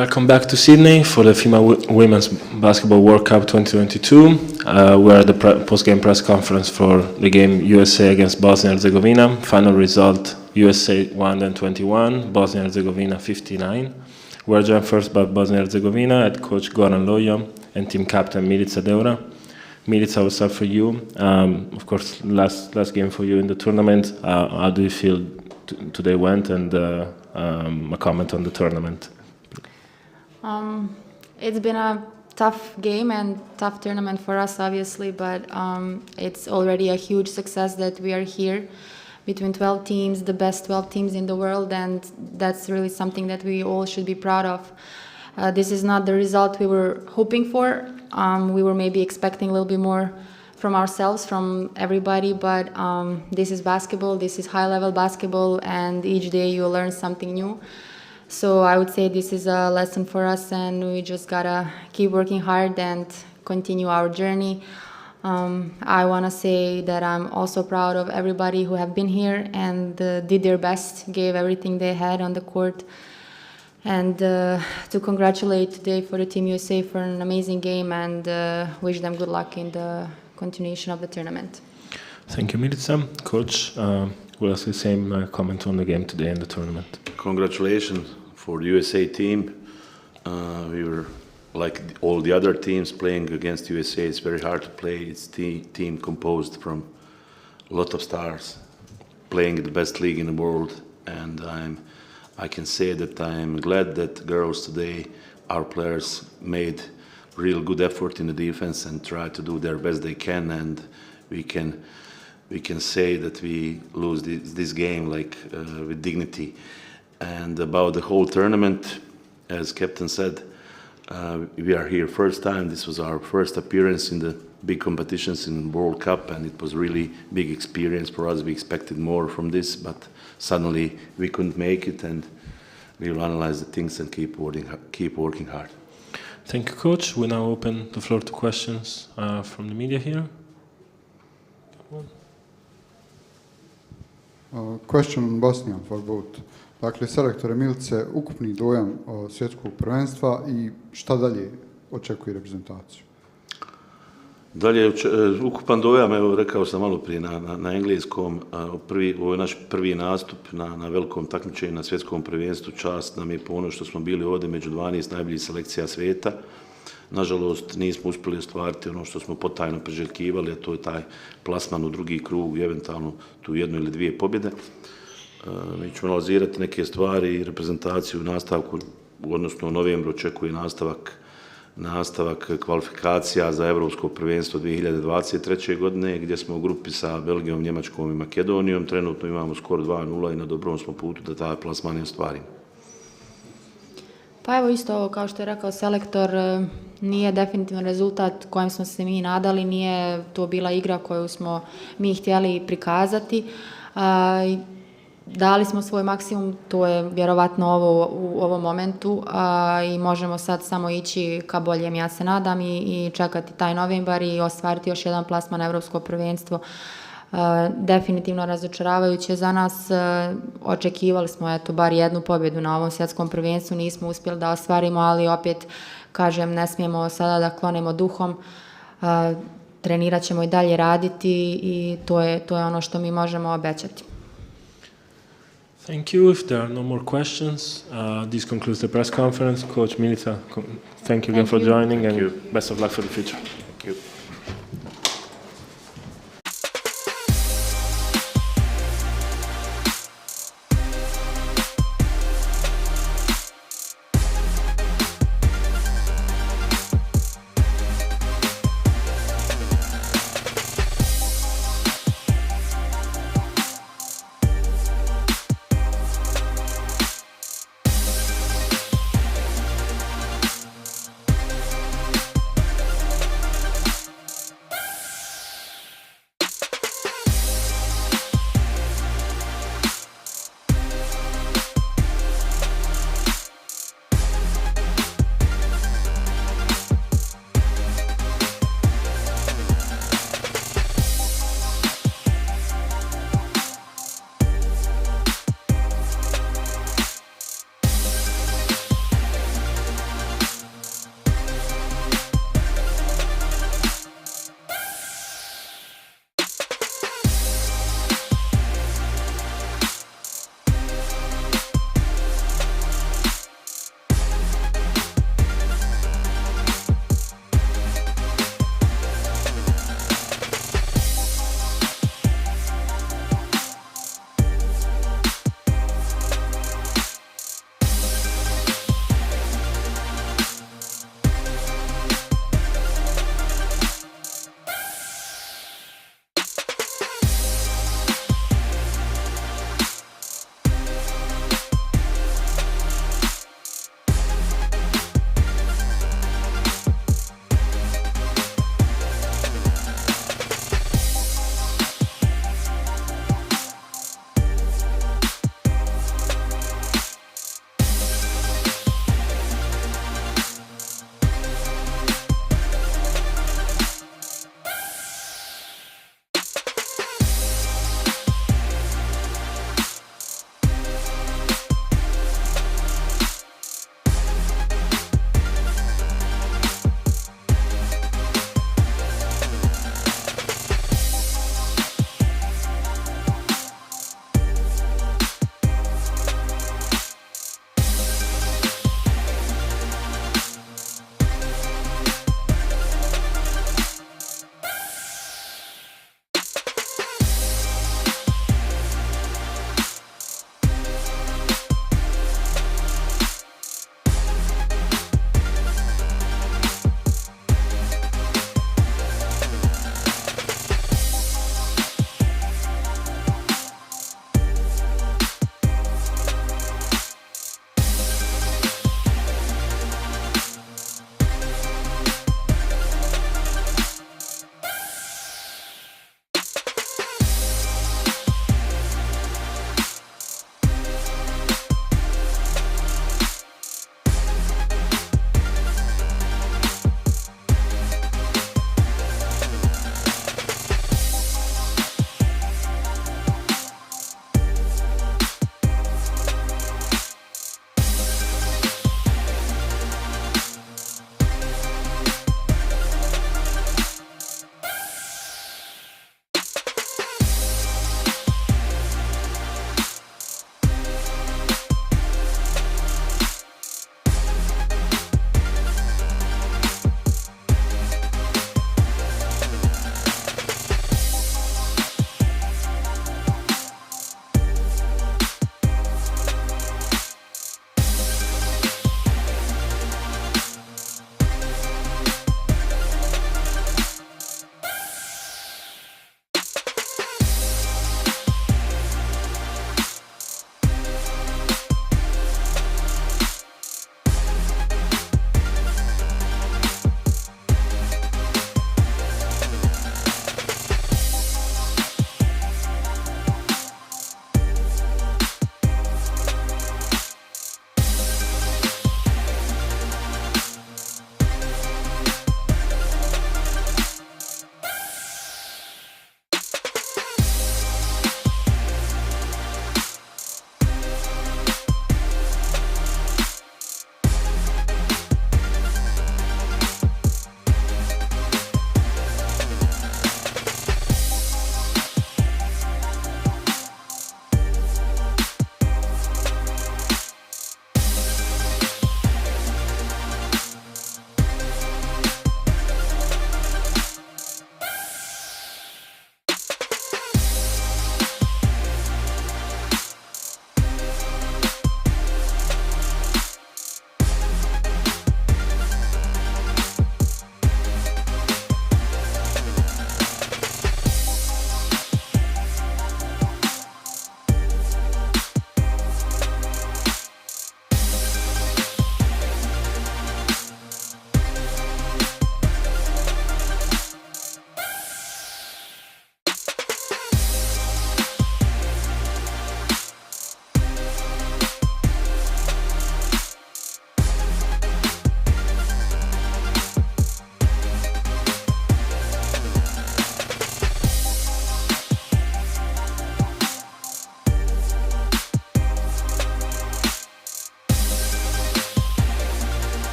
Welcome back to Sydney for the FIBA Women's Basketball World Cup 2022. We're at the post-game press conference for the game USA against Bosnia and Herzegovina. Final result, USA 121, Bosnia and Herzegovina 59. We're joined first by Bosnia and Herzegovina, head coach Goran Loja and team captain Milica Deura. Milica, I will start for you. Of course, last game for you in the tournament. How do you feel today went, and a comment on the tournament? It's been a tough game and tough tournament for us, obviously, but it's already a huge success that we are here between 12 teams, the best 12 teams in the world, and that's really something that we all should be proud of. This is not the result we were hoping for. We were maybe expecting a little bit more from ourselves, from everybody, but this is basketball, this is high-level basketball, and each day you learn something new. So I would say this is a lesson for us, and we just gotta keep working hard and continue our journey. I want to say that I'm also proud of everybody who have been here and did their best, gave everything they had on the court, and to congratulate today for the Team USA for an amazing game, and wish them good luck in the continuation of the tournament. Thank you, Milica. Coach, we'll ask the same comment on the game today in the tournament. Congratulations for the USA team. We were like all the other teams playing against USA. It's very hard to play. It's a team composed from a lot of stars playing in the best league in the world, and I can say that I'm glad that girls today, our players, made real good effort in the defense and tried to do their best they can, and we can say that we lose this game like with dignity. And about the whole tournament, as captain said, we are here first time. This was our first appearance in the big competitions in World Cup, and it was really big experience for us. We expected more from this, but suddenly we couldn't make it, and we will analyze the things and keep working hard. Thank you, Coach. We now open the floor to questions from the media here. Question on Bosnia for both. Dakle, selektore Milice, ukupni dojam svjetskog prvenstva i šta dalje očekuje reprezentaciju? Dalje, ukupan dojam, evo rekao sam malo prije na engleskom, ovo je naš prvi nastup na velikom takmičenju na svjetskom prvenstvu. Čast nam je ponos što smo bili ovdje među 12 najboljih selekcija svijeta. Nažalost, nismo uspjeli ostvariti ono što smo potajno priželjkivali, a to je taj plasman u drugi krug i eventualno tu jednu ili dvije pobjede. Mi ćemo analizirati neke stvari i reprezentaciju u nastavku, odnosno u novembru očekuje nastavak kvalifikacija za Europsko prvenstvo 2023. godine, gdje smo u grupi sa Belgijom, Njemačkom i Makedonijom. Trenutno imamo skor 2-0 i na dobrom smo putu da taj plasman i ostvarimo. Pa evo isto ovo, kao što je rekao selektor, nije definitivno rezultat kojem smo se mi nadali, nije to bila igra koju smo mi htjeli prikazati. Dali smo svoj maksimum, to je vjerovatno ovo u ovom momentu, i možemo sad samo ići ka boljem, ja se nadam, i čekati taj novembar i ostvariti još jedan plasman na Europsko prvenstvo. Definitivno razočaravajuće za nas. Očekivali smo bar jednu pobjedu na ovom svjetskom prvenstvu, nismo uspjeli da ostvarimo, ali opet kažem, ne smijemo sada da klonemo duhom. Trenirat ćemo i dalje raditi i to je ono što mi možemo obećati. Thank you. If there are no more questions, this concludes the press conference. Coach Milica, thank you again for joining, and best of luck for the future. Thank you.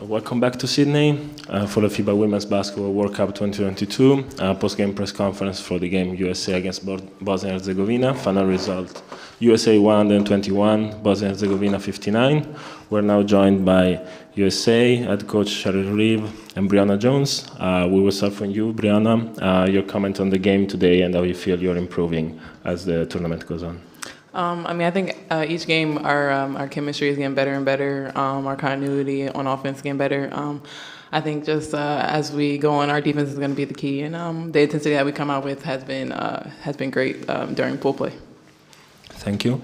Welcome back to Sydney for the FIBA Women's Basketball World Cup 2022 post-game press conference for the game USA against Bosnia and Herzegovina. Final result: USA 121, Bosnia and Herzegovina 59. We're now joined by USA head coach Cheryl Reeve and Brianna Jones. We will start from you, Brianna. Your comment on the game today and how you feel you're improving as the tournament goes on. I think each game our chemistry is getting better and better. Our continuity on offense is getting better. I think just as we go on, our defense is going to be the key, and the intensity that we come out with has been great during pool play. Thank you.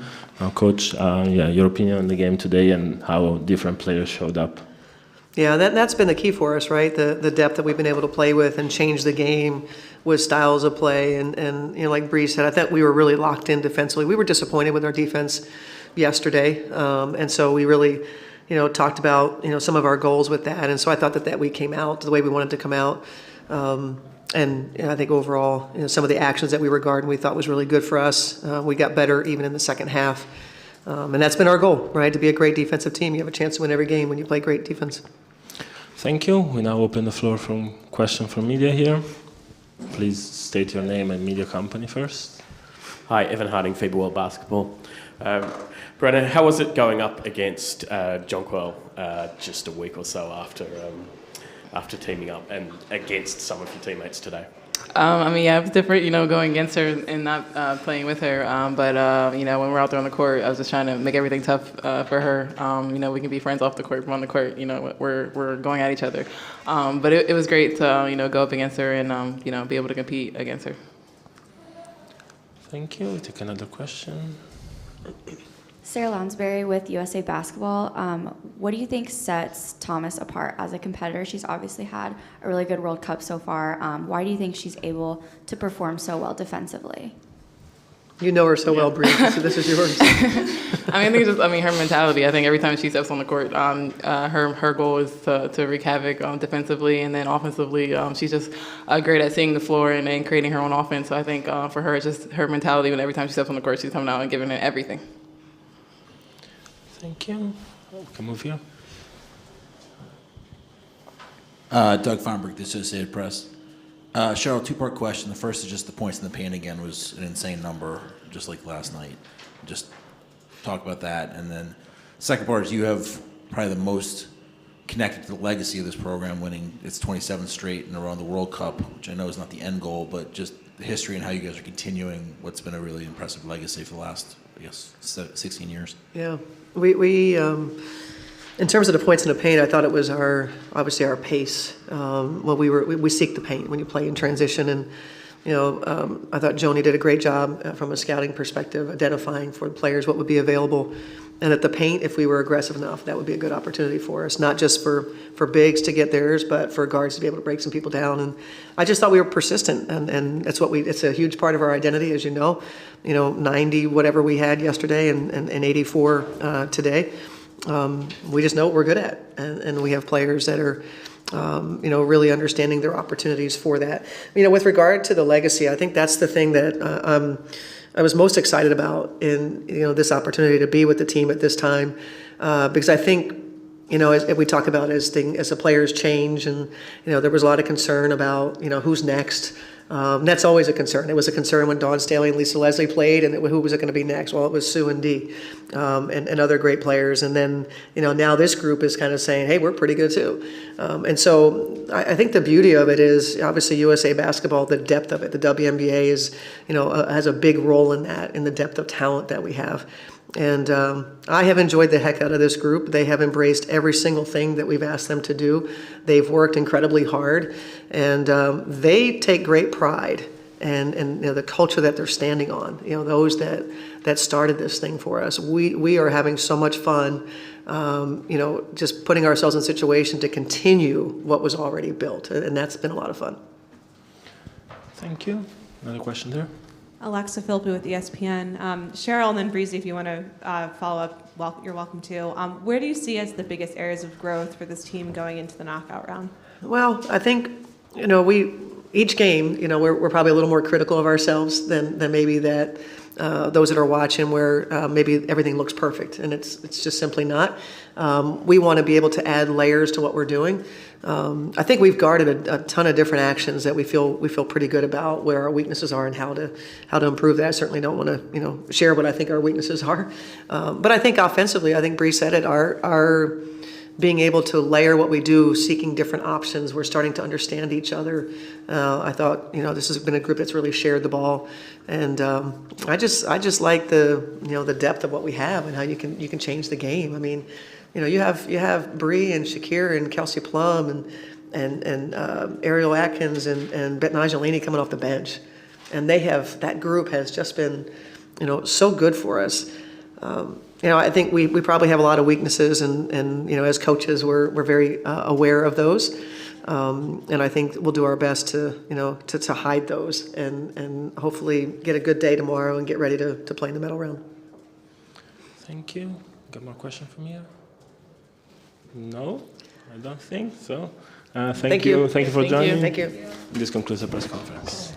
Coach, your opinion on the game today and how different players showed up. Yeah, that's been the key for us, right? The depth that we've been able to play with and change the game with styles of play. And you know, like Bree said, I thought we were really locked in defensively. We were disappointed with our defense yesterday. And so we really, talked about, some of our goals with that. And so I thought that we came out the way we wanted to come out. And I think overall, some of the actions that we were guarding, we thought was really good for us. We got better even in the second half. And that's been our goal, right? To be a great defensive team. You have a chance to win every game when you play great defense. Thank you. We now open the floor for questions from media here. Please state your name and media company first. Hi, Evan Harding, FIBA World Basketball. Brenna, how was it going up against Jonquil just a week or so after teaming up and against some of your teammates today? It was different, going against her and not playing with her. But when we're out there on the court, I was just trying to make everything tough for her. We can be friends off the court, but on the court, we're going at each other. But it was great to, go up against her and, be able to compete against her. Thank you. We'll take another question. Sarah Lounsbury with USA Basketball. What do you think sets Thomas apart as a competitor? She's obviously had a really good World Cup so far. Why do you think she's able to perform so well defensively? You know her so well, Bree, so this is yours. I think it's just, her mentality. I think every time she steps on the court, her goal is to wreak havoc defensively, and then offensively, she's just great at seeing the floor and creating her own offense. So I think for her, it's just her mentality. When every time she steps on the court, she's coming out and giving it everything. Thank you. We can move here. Doug Feinberg, the Associated Press. Cheryl, two-part question. The first is just the points in the paint again was an insane number, just like last night. Just talk about that. And then second part is you have probably the most connected to the legacy of this program, winning its 27th straight in a row in the World Cup, which I know is not the end goal, but just the history and how you guys are continuing what's been a really impressive legacy for the last, 16 years. Yeah. We in terms of the points in the paint, I thought it was obviously our pace. We seek the paint when you play in transition, and I thought Joni did a great job from a scouting perspective, identifying for the players what would be available, and at the paint, if we were aggressive enough, that would be a good opportunity for us, not just for bigs to get theirs, but for guards to be able to break some people down. And I just thought we were persistent, and that's it's a huge part of our identity, as you know. 90 whatever we had yesterday and 84 today. We just know what we're good at, and we have players that are, really understanding their opportunities for that. With regard to the legacy, I think that's the thing that I was most excited about in this opportunity to be with the team at this time, because I think as we talk about as the players change, and there was a lot of concern about who's next. And that's always a concern. It was a concern when Dawn Staley and Lisa Leslie played, and who was it going to be next? Well, it was Sue and Dee, and other great players. And then, now this group is kind of saying, hey, we're pretty good too. And so I think the beauty of it is obviously USA Basketball, the depth of it. The WNBA is, has a big role in that, in the depth of talent that we have. And I have enjoyed the heck out of this group. They have embraced every single thing that we've asked them to do. They've worked incredibly hard, and they take great pride in the culture that they're standing on. Those that started this thing for us. We are having so much fun. Just putting ourselves in a situation to continue what was already built, and that's been a lot of fun. Thank you. Another question there. Alexa Philpott with ESPN. Cheryl and then Breezy, if you want to follow up, you're welcome to. Where do you see as the biggest areas of growth for this team going into the knockout round? Well, I think, each game, you know, we're probably a little more critical of ourselves than maybe that those that are watching, where maybe everything looks perfect, and it's just simply not. We want to be able to add layers to what we're doing. I think we've guarded a ton of different actions that we feel pretty good about where our weaknesses are and how to improve that. I certainly don't want to share what I think our weaknesses are, but I think offensively, I think Bree said it. Our being able to layer what we do, seeking different options, we're starting to understand each other. I thought this has been a group that's really shared the ball, and I just like the depth of what we have and how you can change the game. I mean, you have Bree and Shakir and Kelsey Plum and Ariel Atkins and Bet Nigelini coming off the bench, and that group has just been so good for us. I think we probably have a lot of weaknesses, and as coaches, we're very aware of those, and I think we'll do our best to hide those and hopefully get a good day tomorrow and get ready to play in the medal round. Thank you. Got more question from you? No, I don't think so. Thank you. Thank you for joining. Thank you. This concludes the press conference.